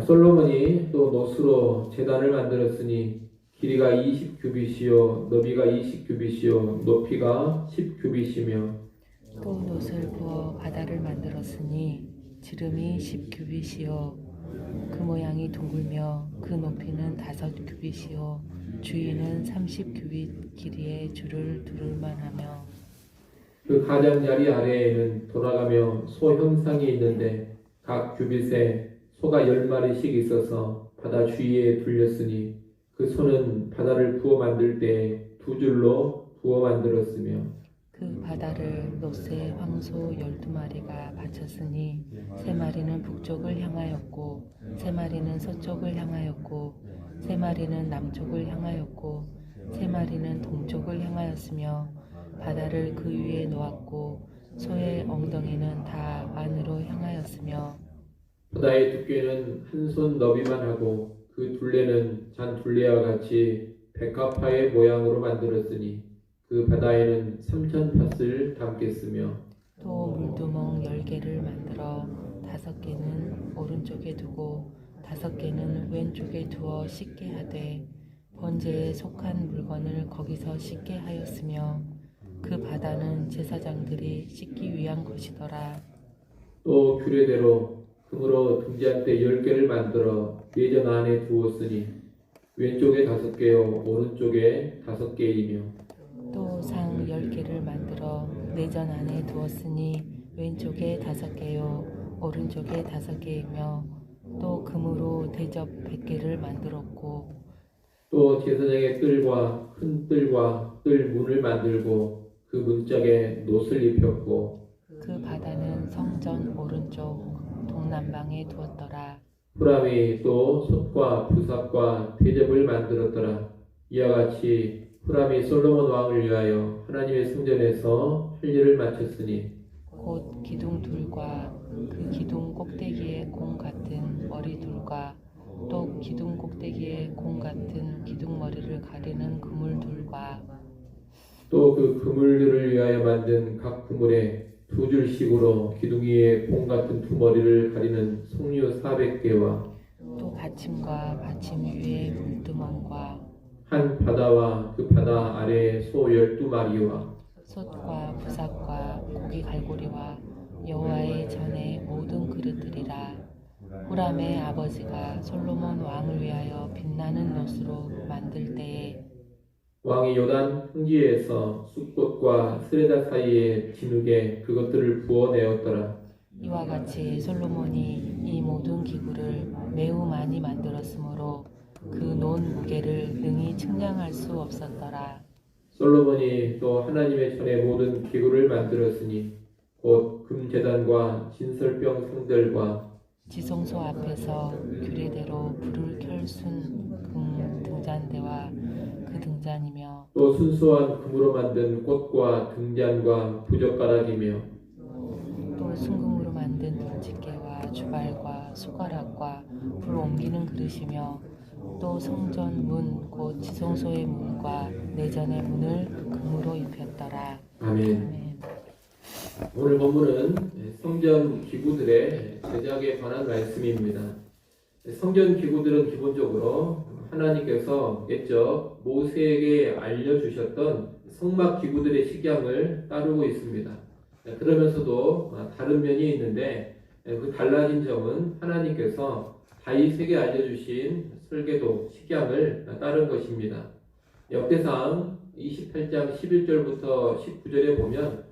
솔로몬이 또 노수로 제단을 만들었으니 길이가 20규빗이요 너비가 20규빗이요 높이가 10규빗이며 또 놋을 부어 바다를 만들었으니 지름이 10규빗이요 그 모양이 둥글며 그 높이는 5규빗이요 주위는 30규빗 길이의 줄을 두를만 하며 그 가장자리 아래에는 돌아가며 소 형상이 있는데 각 규빗에 소가 10마리씩 있어서 바다 주위에 둘렸으니 그 소는 바다를 부어 만들 때 2줄로 부어 만들었으며 그 바다를 놋에 황소 12마리가 바쳤으니 3마리는 북쪽을 향하였고 3마리는 서쪽을 향하였고 3마리는 남쪽을 향하였고 3마리는 동쪽을 향하였으며 바다를 그 위에 놓았고 소의 엉덩이는 다 안으로 향하였으며 바다의 두께는 한 손 너비만 하고 그 둘레는 잔 둘레와 같이 백합화의 모양으로 만들었으니 그 바다에는 3,000팥을 담겠으며 또 물두멍 10개를 만들어 5개는 오른쪽에 두고 5개는 왼쪽에 두어 씻게 하되 번제에 속한 물건을 거기서 씻게 하였으며 그 바다는 제사장들이 씻기 위한 것이더라. 또 규례대로 금으로 등잔대 10개를 만들어 예전 안에 두었으니 왼쪽에 5개요 오른쪽에 5개이며 또 상 10개를 만들어 내전 안에 두었으니 왼쪽에 5개요 오른쪽에 5개이며 또 금으로 대접 100개를 만들었고 또 제사장의 뜰과 큰 뜰과 뜰 문을 만들고 그 문짝에 놋을 입혔고 그 바다는 성전 오른쪽 동남방에 두었더라. 후람이 또 솥과 부삽과 대접을 만들었더라. 이와 같이 후람이 솔로몬 왕을 위하여 하나님의 성전에서 할 일을 마쳤으니 곧 기둥 둘과 그 기둥 꼭대기에 공 같은 머리둘과 또 기둥 꼭대기에 공 같은 기둥 머리를 가리는 그물 둘과 또 그 그물들을 위하여 만든 각 그물에 2줄씩으로 기둥 위에 공 같은 2머리를 가리는 송유 400개와 또 받침과 받침 위에 물두멍과 한 바다와 그 바다 아래에 소 12마리와 솥과 부삽과 고기 갈고리와 여호와의 전의 모든 그릇들이라. 후람의 아버지가 솔로몬 왕을 위하여 빛나는 놋으로 만들 때에 왕이 요단 흥지에서 숫꽃과 스레다 사이에 진흙에 그것들을 부어내었더라. 이와 같이 솔로몬이 이 모든 기구를 매우 많이 만들었으므로 그 논 무게를 능히 측량할 수 없었더라. 솔로몬이 또 하나님의 전에 모든 기구를 만들었으니 곧 금제단과 진설병 상들과 지성소 앞에서 규례대로 불을 켤순 등잔대와 그 등잔이며 또 순수한 금으로 만든 꽃과 등잔과 부젓가락이며 또 순금으로 만든 불집게와 주발과 숟가락과 불 옮기는 그릇이며 또 성전 문 곧 지성소의 문과 내전의 문을 금으로 입혔더라. 아멘. 아멘. 오늘 본문은 성전 기구들의 제작에 관한 말씀입니다. 성전 기구들은 기본적으로 하나님께서 옛적 모세에게 알려주셨던 성막 기구들의 식양을 따르고 있습니다. 그러면서도 다른 면이 있는데 그 달라진 점은 하나님께서 다윗에게 알려주신 설계도 식양을 따른 것입니다. 역대상 28장 11절부터 19절에 보면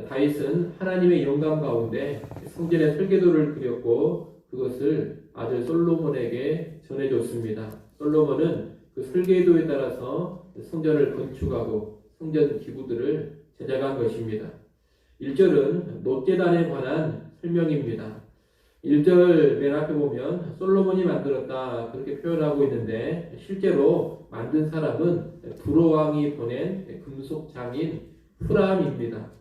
다윗은 하나님의 영감 가운데 성전의 설계도를 그렸고 그것을 아들 솔로몬에게 전해줬습니다. 솔로몬은 그 설계도에 따라서 성전을 건축하고 성전 기구들을 제작한 것입니다. 1절은 놋제단에 관한 설명입니다. 1절 맨 앞에 보면 솔로몬이 만들었다 그렇게 표현하고 있는데 실제로 만든 사람은 두로왕이 보낸 금속 장인 후람입니다.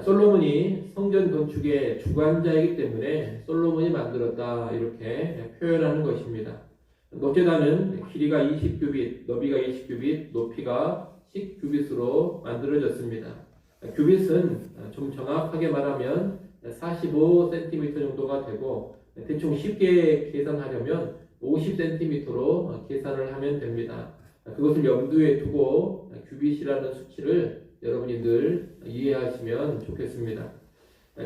솔로몬이 성전 건축의 주관자이기 때문에 솔로몬이 만들었다 이렇게 표현하는 것입니다. 놋제단은 길이가 20규빗, 너비가 20규빗, 높이가 10규빗으로 만들어졌습니다. 규빗은 좀 정확하게 말하면 45cm 정도가 되고 대충 쉽게 계산하려면 50cm로 계산을 하면 됩니다. 그것을 염두에 두고 규빗이라는 수치를 여러분이 늘 이해하시면 좋겠습니다.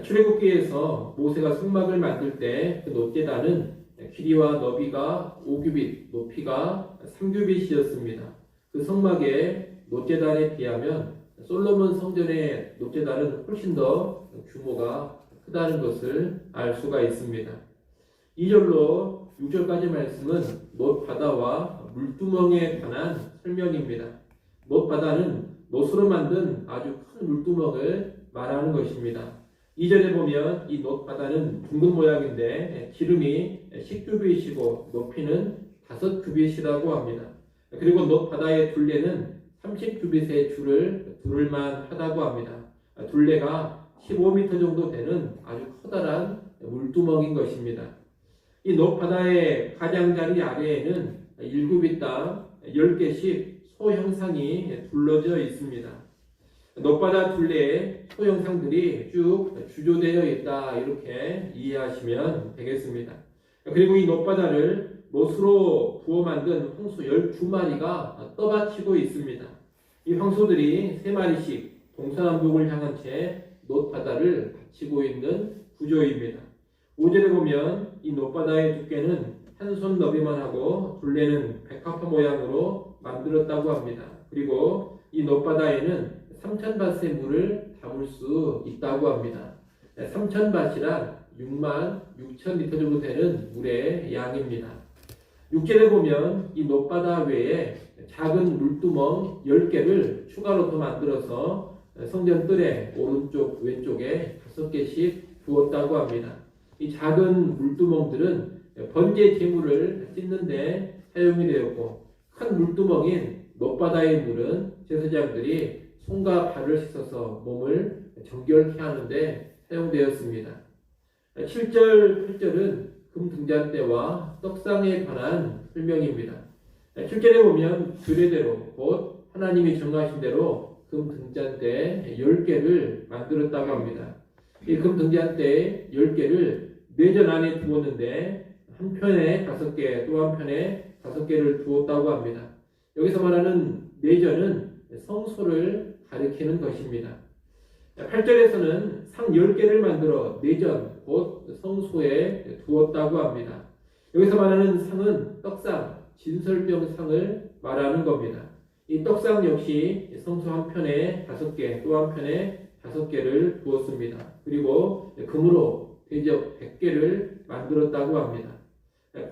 출애굽기에서 모세가 성막을 만들 때 그 놋재단은 길이와 너비가 5규빗, 높이가 3규빗이었습니다. 그 성막의 놋재단에 비하면 솔로몬 성전의 놋재단은 훨씬 더 규모가 크다는 것을 알 수가 있습니다. 2절로 6절까지 말씀은 놋바다와 물두멍에 관한 설명입니다. 놋바다는 놋으로 만든 아주 큰 물두멍을 말하는 것입니다. 2절에 보면 이 놋바다는 둥근 모양인데 기름이 10규빗이고 높이는 5규빗이라고 합니다. 그리고 놋바다의 둘레는 30규빗의 줄을 두를만 하다고 합니다. 둘레가 15m 정도 되는 아주 커다란 물두멍인 것입니다. 이 놋바다의 가장자리 아래에는 1규빗당 10개씩 소 형상이 둘러져 있습니다. 놋바다 둘레에 소 형상들이 쭉 주조되어 있다, 이렇게 이해하시면 되겠습니다. 그리고 이 놋바다를 놋으로 부어 만든 황소 12마리가 떠받치고 있습니다. 이 황소들이 3마리씩 동서남북을 향한 채 놋바다를 받치고 있는 구조입니다. 5절에 보면 이 놋바다의 두께는 한 손 너비만 하고 둘레는 백합화 모양으로 만들었다고 합니다. 그리고 이 놋바다에는 3000밭의 물을 담을 수 있다고 합니다. 3000밭이란 6만 6천 리터 정도 되는 물의 양입니다. 6절에 보면 이 놋바다 외에 작은 물두멍 10개를 추가로 더 만들어서 성전 뜰의 오른쪽 왼쪽에 5개씩 두었다고 합니다. 이 작은 물두멍들은 번제 제물을 찢는 데 사용이 되었고, 큰 물두멍인 놋바다의 물은 제사장들이 손과 발을 씻어서 몸을 정결케 하는데 사용되었습니다. 7절, 8절은 금등잔대와 떡상에 관한 설명입니다. 7절에 보면 규례대로 곧 하나님이 정하신 대로 금등잔대 10개를 만들었다고 합니다. 이 금등잔대 10개를 내전 안에 두었는데 한편에 5개, 또 한편에 5개를 두었다고 합니다. 여기서 말하는 내전은 성소를 가리키는 것입니다. 8절에서는 상 10개를 만들어 내전, 곧 성소에 두었다고 합니다. 여기서 말하는 상은 떡상, 진설병 상을 말하는 겁니다. 이 떡상 역시 성소 한편에 5개, 또 한편에 5개를 두었습니다. 그리고 금으로 대접 100개를 만들었다고 합니다.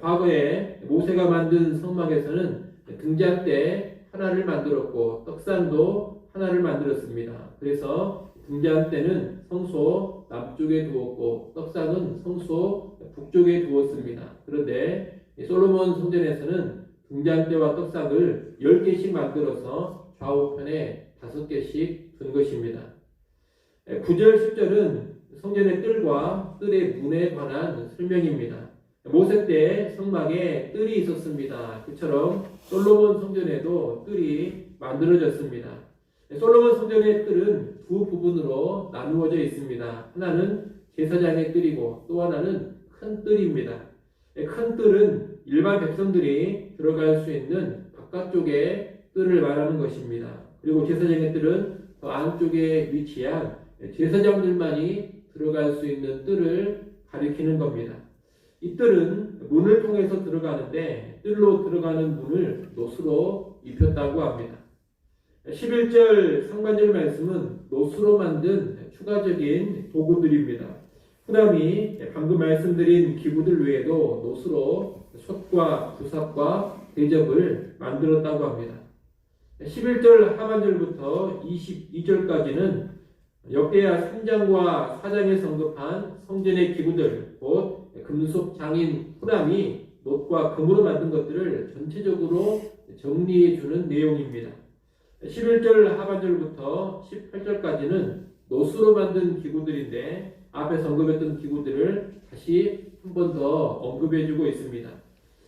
과거에 모세가 만든 성막에서는 등잔대 하나를 만들었고 떡상도 하나를 만들었습니다. 그래서 등잔대는 성소 남쪽에 두었고 떡상은 성소 북쪽에 두었습니다. 그런데 솔로몬 성전에서는 등잔대와 떡상을 10개씩 만들어서 좌우편에 5개씩 둔 것입니다. 9절, 10절은 성전의 뜰과 뜰의 문에 관한 설명입니다. 모세 때 성막에 뜰이 있었습니다. 그처럼 솔로몬 성전에도 뜰이 만들어졌습니다. 솔로몬 성전의 뜰은 두 부분으로 나누어져 있습니다. 하나는 제사장의 뜰이고 또 하나는 큰 뜰입니다. 큰 뜰은 일반 백성들이 들어갈 수 있는 바깥쪽의 뜰을 말하는 것입니다. 그리고 제사장의 뜰은 더 안쪽에 위치한 제사장들만이 들어갈 수 있는 뜰을 가리키는 겁니다. 이 뜰은 문을 통해서 들어가는데 뜰로 들어가는 문을 놋으로 입혔다고 합니다. 11절 상반절 말씀은 놋으로 만든 추가적인 도구들입니다. 후람이 방금 말씀드린 기구들 외에도 놋으로 솥과 부삽과 대접을 만들었다고 합니다. 11절 하반절부터 22절까지는 역대하 3장과 4장에 언급한 성전의 기구들, 곧 금속 장인 후람이 놋과 금으로 만든 것들을 전체적으로 정리해 주는 내용입니다. 11절 하반절부터 18절까지는 놋으로 만든 기구들인데 앞에서 언급했던 기구들을 다시 한 번 더 언급해 주고 있습니다.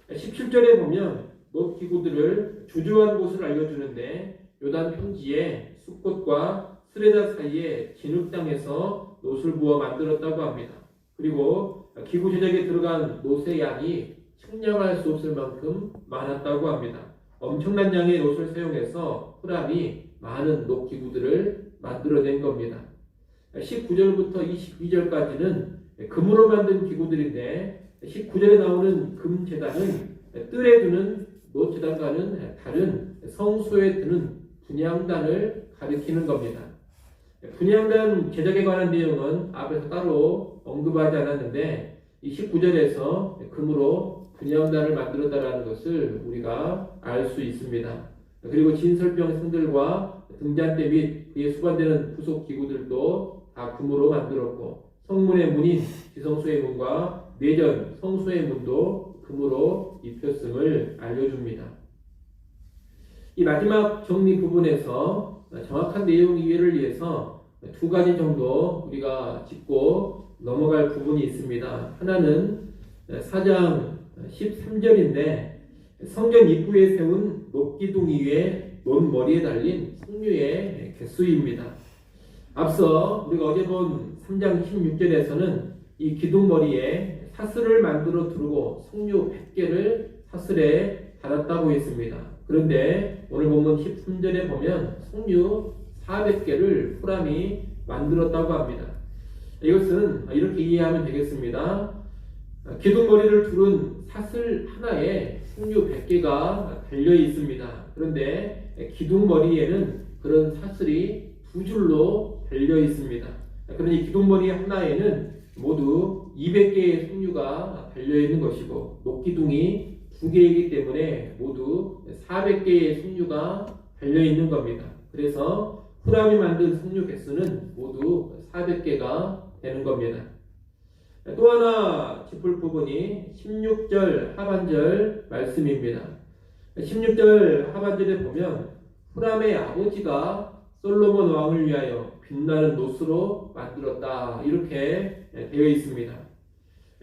17절에 보면 놋 기구들을 주저한 곳을 알려주는데 요단 평지에 숲꽃과 스레다 사이에 진흙 땅에서 놋을 부어 만들었다고 합니다. 그리고 기구 제작에 들어간 노새 양이 측량할 수 없을 만큼 많았다고 합니다. 엄청난 양의 노를 사용해서 후람이 많은 녹기구들을 만들어낸 겁니다. 19절부터 22절까지는 금으로 만든 기구들인데 19절에 나오는 금제단은 뜰에 두는 노제단과는 다른 성소에 드는 분향단을 가리키는 겁니다. 분향단 제작에 관한 내용은 앞에서 따로 언급하지 않았는데 이 19절에서 금으로 분향단을 만들었다는 것을 우리가 알 수 있습니다. 그리고 진설병 성들과 등잔대 및 그에 수반되는 부속 기구들도 다 금으로 만들었고 성문의 문인 지성소의 문과 내전 성소의 문도 금으로 입혔음을 알려줍니다. 이 마지막 정리 부분에서 정확한 내용 이해를 위해서 두 가지 정도 우리가 짚고 넘어갈 부분이 있습니다. 하나는 4장 13절인데 성전 입구에 세운 녹기둥 위에 논머리에 달린 석류의 개수입니다. 앞서 우리가 어제 본 3장 16절에서는 이 기둥머리에 사슬을 만들어 두르고 석류 100개를 사슬에 달았다고 했습니다. 그런데 오늘 본문 13절에 보면 석류 400개를 후람이 만들었다고 합니다. 이것은 이렇게 이해하면 되겠습니다. 기둥머리를 두른 사슬 하나에 석류 100개가 달려 있습니다. 그런데 기둥머리에는 그런 사슬이 두 줄로 달려 있습니다. 그러니 기둥머리 하나에는 모두 200개의 석류가 달려 있는 것이고 녹기둥이 2개이기 때문에 모두 400개의 석류가 달려 있는 겁니다. 그래서 후람이 만든 석류 개수는 모두 400개가 되는 겁니다. 또 하나 짚을 부분이 16절 하반절 말씀입니다. 16절 하반절에 보면 후람의 아버지가 솔로몬 왕을 위하여 빛나는 노스로 만들었다 이렇게 되어 있습니다.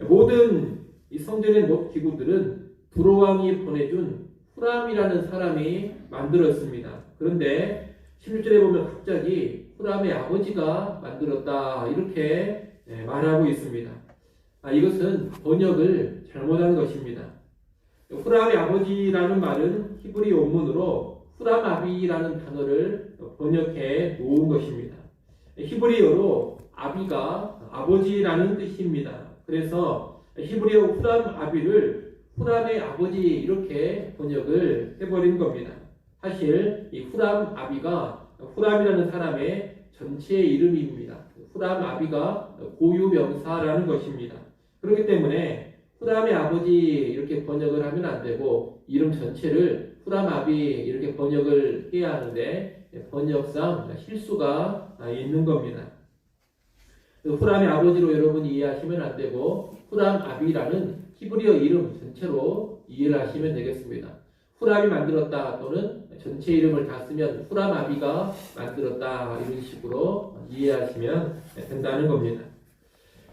모든 이 성전의 노 기구들은 두로왕이 보내준 후람이라는 사람이 만들었습니다. 그런데 16절에 보면 갑자기 후람의 아버지가 만들었다 이렇게 말하고 있습니다. 이것은 번역을 잘못한 것입니다. 후람의 아버지라는 말은 히브리 원문으로 후람아비라는 단어를 번역해 놓은 것입니다. 히브리어로 아비가 아버지라는 뜻입니다. 그래서 히브리어 후람아비를 후람의 아버지 이렇게 번역을 해버린 겁니다. 사실 이 후람아비가 후람이라는 사람의 전체 이름입니다. 후람아비가 고유명사라는 것입니다. 그렇기 때문에 후람의 아버지 이렇게 번역을 하면 안 되고 이름 전체를 후람아비 이렇게 번역을 해야 하는데 번역상 실수가 있는 겁니다. 후람의 아버지로 여러분이 이해하시면 안 되고 후람아비라는 히브리어 이름 전체로 이해를 하시면 되겠습니다. 후람이 만들었다 또는 전체 이름을 다 쓰면 후람아비가 만들었다 이런 식으로 이해하시면 된다는 겁니다.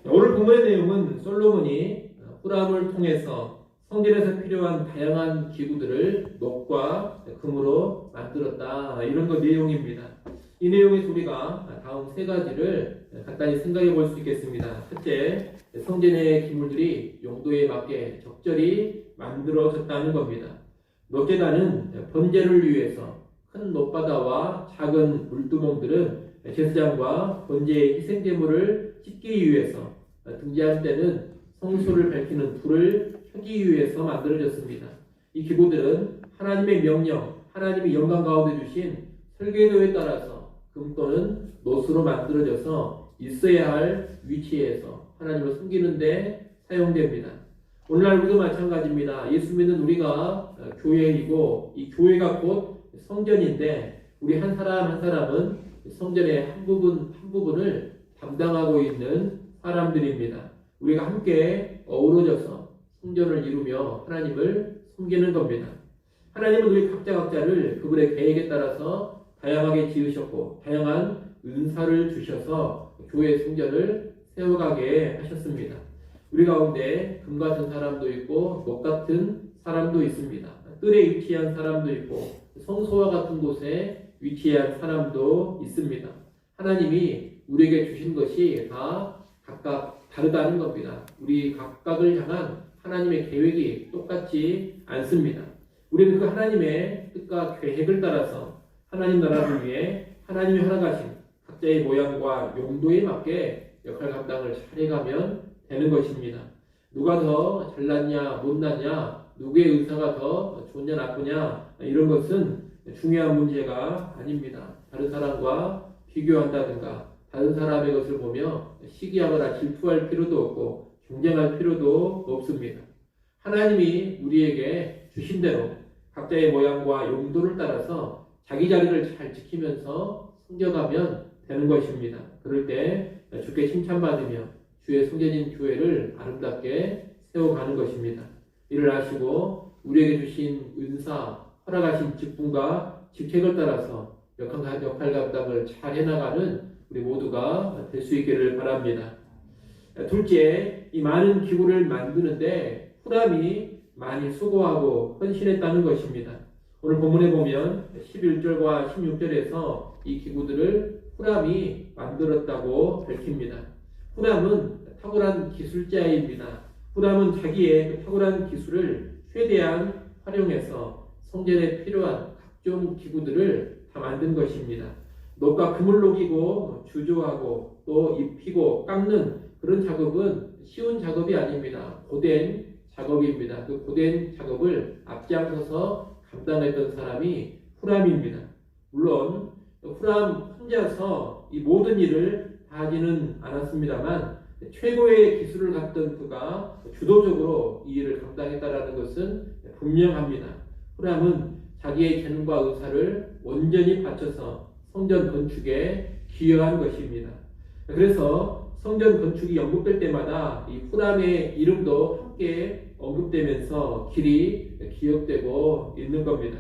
오늘 본문의 내용은 솔로몬이 후람을 통해서 성전에서 필요한 다양한 기구들을 녹과 금으로 만들었다 이런 거 내용입니다. 이 내용에서 우리가 다음 세 가지를 간단히 생각해 볼 수 있겠습니다. 첫째, 성전의 기물들이 용도에 맞게 적절히 만들어졌다는 겁니다. 녹제단은 번제를 위해서 큰 녹바다와 작은 물두멍들은 제사장과 번제의 희생제물을 찢기 위해서 등재할 때는 성소를 밝히는 불을 켜기 위해서 만들어졌습니다. 이 기구들은 하나님의 명령, 하나님이 영광 가운데 주신 설계도에 따라서 금 또는 노스로 만들어져서 있어야 할 위치에서 하나님을 섬기는 데 사용됩니다. 오늘날 우리도 마찬가지입니다. 예수 믿는 우리가 교회이고 이 교회가 곧 성전인데 우리 한 사람 한 사람은 성전의 한 부분을 담당하고 있는 사람들입니다. 우리가 함께 어우러져서 성전을 이루며 하나님을 섬기는 겁니다. 하나님은 우리 각자를 그분의 계획에 따라서 다양하게 지으셨고 다양한 은사를 주셔서 교회 성전을 세워가게 하셨습니다. 우리 가운데 금 같은 사람도 있고 녹 같은 사람도 있습니다. 뜰에 위치한 사람도 있고 성소와 같은 곳에 위치한 사람도 있습니다. 하나님이 우리에게 주신 것이 다 각각 다르다는 겁니다. 우리 각각을 향한 하나님의 계획이 똑같지 않습니다. 우리는 그 하나님의 뜻과 계획을 따라서 하나님 나라를 위해 하나님이 허락하신 각자의 모양과 용도에 맞게 역할 감당을 잘해가면 되는 것입니다. 누가 더 잘났냐 못났냐, 누구의 의사가 더 좋냐 나쁘냐, 이런 것은 중요한 문제가 아닙니다. 다른 사람과 비교한다든가 다른 사람의 것을 보며 시기하거나 질투할 필요도 없고 경쟁할 필요도 없습니다. 하나님이 우리에게 주신 대로 각자의 모양과 용도를 따라서 자기 자리를 잘 지키면서 섬겨가면 되는 것입니다. 그럴 때 주께 칭찬받으며 주의 성전인 교회를 아름답게 세워가는 것입니다. 이를 아시고 우리에게 주신 은사, 허락하신 직분과 직책을 따라서 역할 감당을 잘 해나가는 우리 모두가 될 수 있기를 바랍니다. 둘째, 이 많은 기구를 만드는데 후람이 많이 수고하고 헌신했다는 것입니다. 오늘 본문에 보면 11절과 16절에서 이 기구들을 후람이 만들었다고 밝힙니다. 후람은 탁월한 기술자입니다. 후람은 자기의 그 탁월한 기술을 최대한 활용해서 성전에 필요한 각종 기구들을 다 만든 것입니다. 녹과 금을 녹이고 주조하고 또 입히고 깎는 그런 작업은 쉬운 작업이 아닙니다. 고된 작업입니다. 그 고된 작업을 앞장서서 감당했던 사람이 후람입니다. 물론 후람 혼자서 이 모든 일을 다 하지는 않았습니다만 최고의 기술을 갖던 그가 주도적으로 이 일을 감당했다는 것은 분명합니다. 후람은 자기의 재능과 의사를 온전히 바쳐서 성전 건축에 기여한 것입니다. 그래서 성전 건축이 언급될 때마다 이 후람의 이름도 함께 언급되면서 길이 기억되고 있는 겁니다.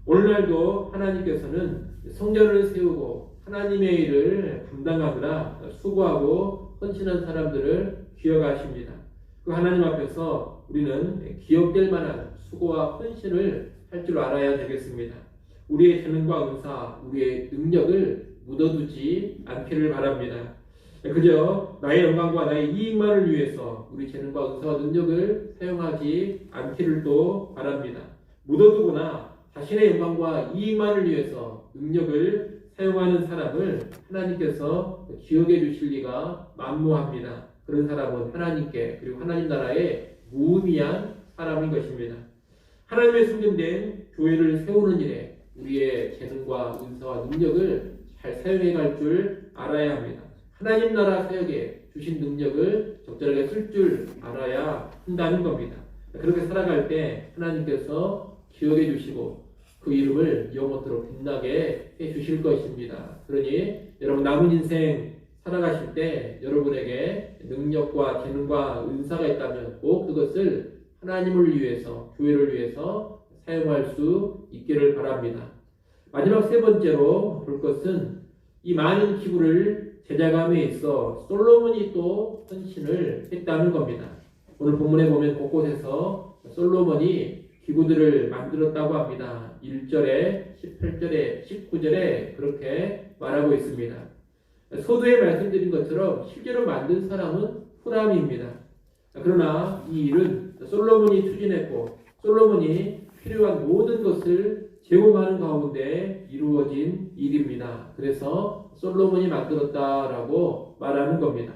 오늘날도 하나님께서는 성전을 세우고 하나님의 일을 감당하느라 수고하고 헌신한 사람들을 기억하십니다. 그 하나님 앞에서 우리는 기억될 만한 수고와 헌신을 할 줄 알아야 되겠습니다. 우리의 재능과 은사, 우리의 능력을 묻어두지 않기를 바랍니다. 그저 나의 영광과 나의 이익만을 위해서 우리 재능과 은사와 능력을 사용하지 않기를 또 바랍니다. 묻어두거나 자신의 영광과 이익만을 위해서 능력을 사용하는 사람을 하나님께서 기억해 주실 리가 만무합니다. 그런 사람은 하나님께 그리고 하나님 나라에 무의미한 사람인 것입니다. 하나님의 성전된 교회를 세우는 일에 우리의 재능과 은사와 능력을 잘 사용해 갈 줄 알아야 합니다. 하나님 나라 사역에 주신 능력을 적절하게 쓸 줄 알아야 한다는 겁니다. 그렇게 살아갈 때 하나님께서 기억해 주시고 그 이름을 영원토록 빛나게 해 주실 것입니다. 그러니 여러분 남은 인생 살아가실 때 여러분에게 능력과 재능과 은사가 있다면 꼭 그것을 하나님을 위해서, 교회를 위해서 사용할 수 있기를 바랍니다. 마지막 세 번째로 볼 것은 이 많은 기구를 제작함에 있어 솔로몬이 또 헌신을 했다는 겁니다. 오늘 본문에 보면 곳곳에서 솔로몬이 기구들을 만들었다고 합니다. 1절에, 18절에, 19절에 그렇게 말하고 있습니다. 서두에 말씀드린 것처럼 실제로 만든 사람은 후람입니다. 그러나 이 일은 솔로몬이 추진했고 솔로몬이 필요한 모든 것을 제공하는 가운데 이루어진 일입니다. 그래서 솔로몬이 만들었다라고 말하는 겁니다.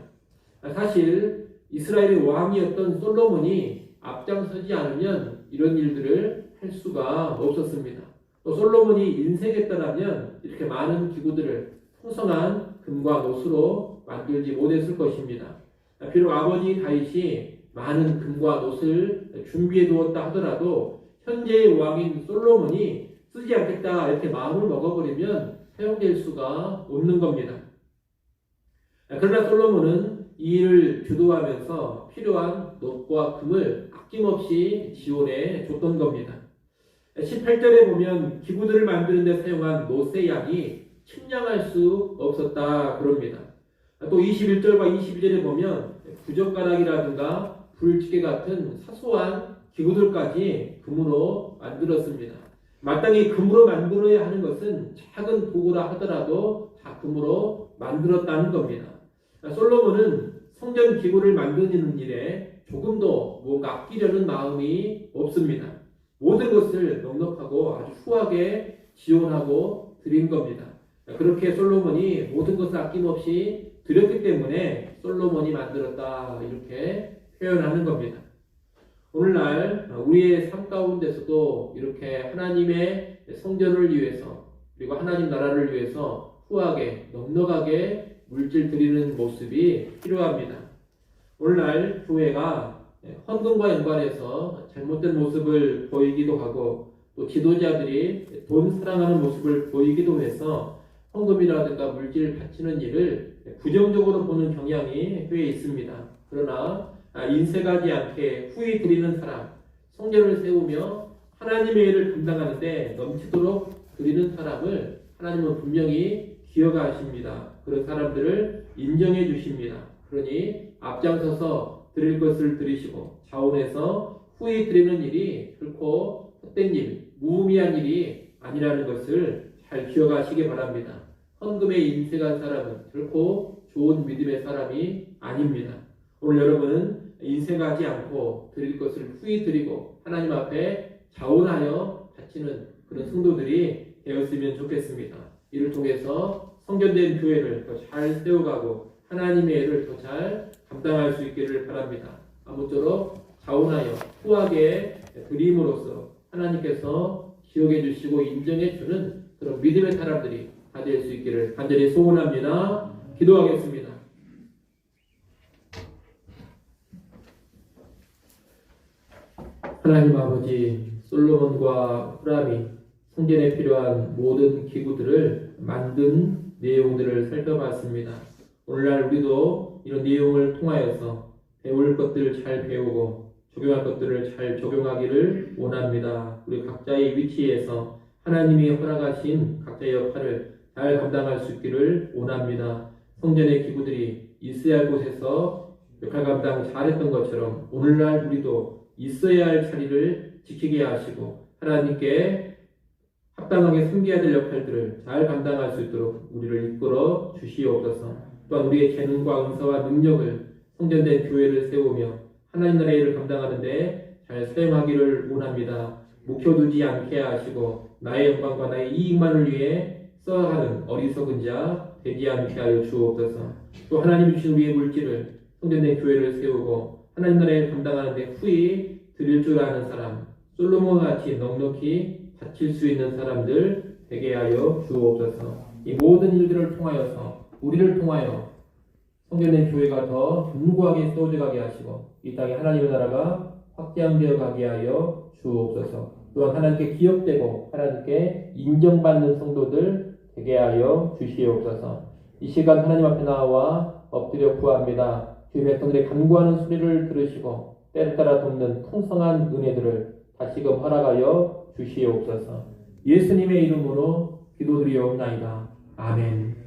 사실 이스라엘의 왕이었던 솔로몬이 앞장서지 않으면 이런 일들을 할 수가 없었습니다. 또 솔로몬이 인색했더라면 이렇게 많은 기구들을 풍성한 금과 노스로 만들지 못했을 것입니다. 비록 아버지 다윗이 많은 금과 노스를 준비해 두었다 하더라도 현재의 왕인 솔로몬이 쓰지 않겠다 이렇게 마음을 먹어버리면 사용될 수가 없는 겁니다. 그러나 솔로몬은 이 일을 주도하면서 필요한 녹과 금을 아낌없이 지원해 줬던 겁니다. 18절에 보면 기구들을 만드는 데 사용한 노스의 양이 측량할 수 없었다 그럽니다. 또 21절과 22절에 보면 부젓가락이라든가 불지게 같은 사소한 기구들까지 금으로 만들었습니다. 마땅히 금으로 만들어야 하는 것은 작은 도구라 하더라도 다 금으로 만들었다는 겁니다. 솔로몬은 성전 기구를 만드는 일에 조금도 뭔가 아끼려는 마음이 없습니다. 모든 것을 넉넉하고 아주 후하게 지원하고 드린 겁니다. 그렇게 솔로몬이 모든 것을 아낌없이 드렸기 때문에 솔로몬이 만들었다 이렇게 표현하는 겁니다. 오늘날 우리의 삶 가운데서도 이렇게 하나님의 성전을 위해서 그리고 하나님 나라를 위해서 후하게 넉넉하게 물질 드리는 모습이 필요합니다. 오늘날 교회가 헌금과 연관해서 잘못된 모습을 보이기도 하고 또 지도자들이 돈 사랑하는 모습을 보이기도 해서 헌금이라든가 물질을 바치는 일을 부정적으로 보는 경향이 꽤 있습니다. 그러나 인색하지 않게 후히 드리는 사람, 성전을 세우며 하나님의 일을 감당하는데 넘치도록 드리는 사람을 하나님은 분명히 기억하십니다. 그런 사람들을 인정해 주십니다. 그러니 앞장서서 드릴 것을 드리시고 자원해서 후히 드리는 일이 결코 헛된 일, 무의미한 일이 아니라는 것을 잘 기억하시기 바랍니다. 헌금에 인색한 사람은 결코 좋은 믿음의 사람이 아닙니다. 오늘 여러분은 인색하지 않고 드릴 것을 후히 드리고 하나님 앞에 자원하여 바치는 그런 성도들이 되었으면 좋겠습니다. 이를 통해서 성전된 교회를 더 잘 세워가고 하나님의 일을 더 잘 감당할 수 있기를 바랍니다. 아무쪼록 자원하여 후하게 드림으로써 하나님께서 기억해 주시고 인정해 주는 그런 믿음의 사람들이 다 될 수 있기를 간절히 소원합니다. 기도하겠습니다. 하나님 아버지, 솔로몬과 후람이 성전에 필요한 모든 기구들을 만든 내용들을 살펴봤습니다. 오늘날 우리도 이런 내용을 통하여서 배울 것들을 잘 배우고 적용할 것들을 잘 적용하기를 원합니다. 우리 각자의 위치에서 하나님이 허락하신 각자의 역할을 잘 감당할 수 있기를 원합니다. 성전의 기구들이 있어야 할 곳에서 역할 감당 잘했던 것처럼 오늘날 우리도 있어야 할 자리를 지키게 하시고 하나님께 합당하게 섬겨야 될 역할들을 잘 감당할 수 있도록 우리를 이끌어 주시옵소서. 또한 우리의 재능과 은사와 능력을 성전된 교회를 세우며 하나님 나라의 일을 감당하는데 잘 사용하기를 원합니다. 묵혀두지 않게 하시고 나의 영광과 나의 이익만을 위해 써하는 어리석은 자 되지 않게 하여 주옵소서. 또 하나님 주신 우리의 물질을 성전된 교회를 세우고 하나님 나라를 감당하는데 후히 드릴 줄 아는 사람, 솔로몬과 같이 넉넉히 바칠 수 있는 사람들 되게 하여 주옵소서. 이 모든 일들을 통하여서 우리를 통하여 성전된 교회가 더 견고하게 세워져 가게 하시고 이 땅에 하나님의 나라가 확장되어 가게 하여 주옵소서. 또한 하나님께 기억되고 하나님께 인정받는 성도들 되게 하여 주시옵소서. 이 시간 하나님 앞에 나와 엎드려 구합니다. 주의 백성들의 간구하는 소리를 들으시고 때를 따라 돕는 풍성한 은혜들을 다시금 허락하여 주시옵소서. 예수님의 이름으로 기도드리옵나이다. 아멘.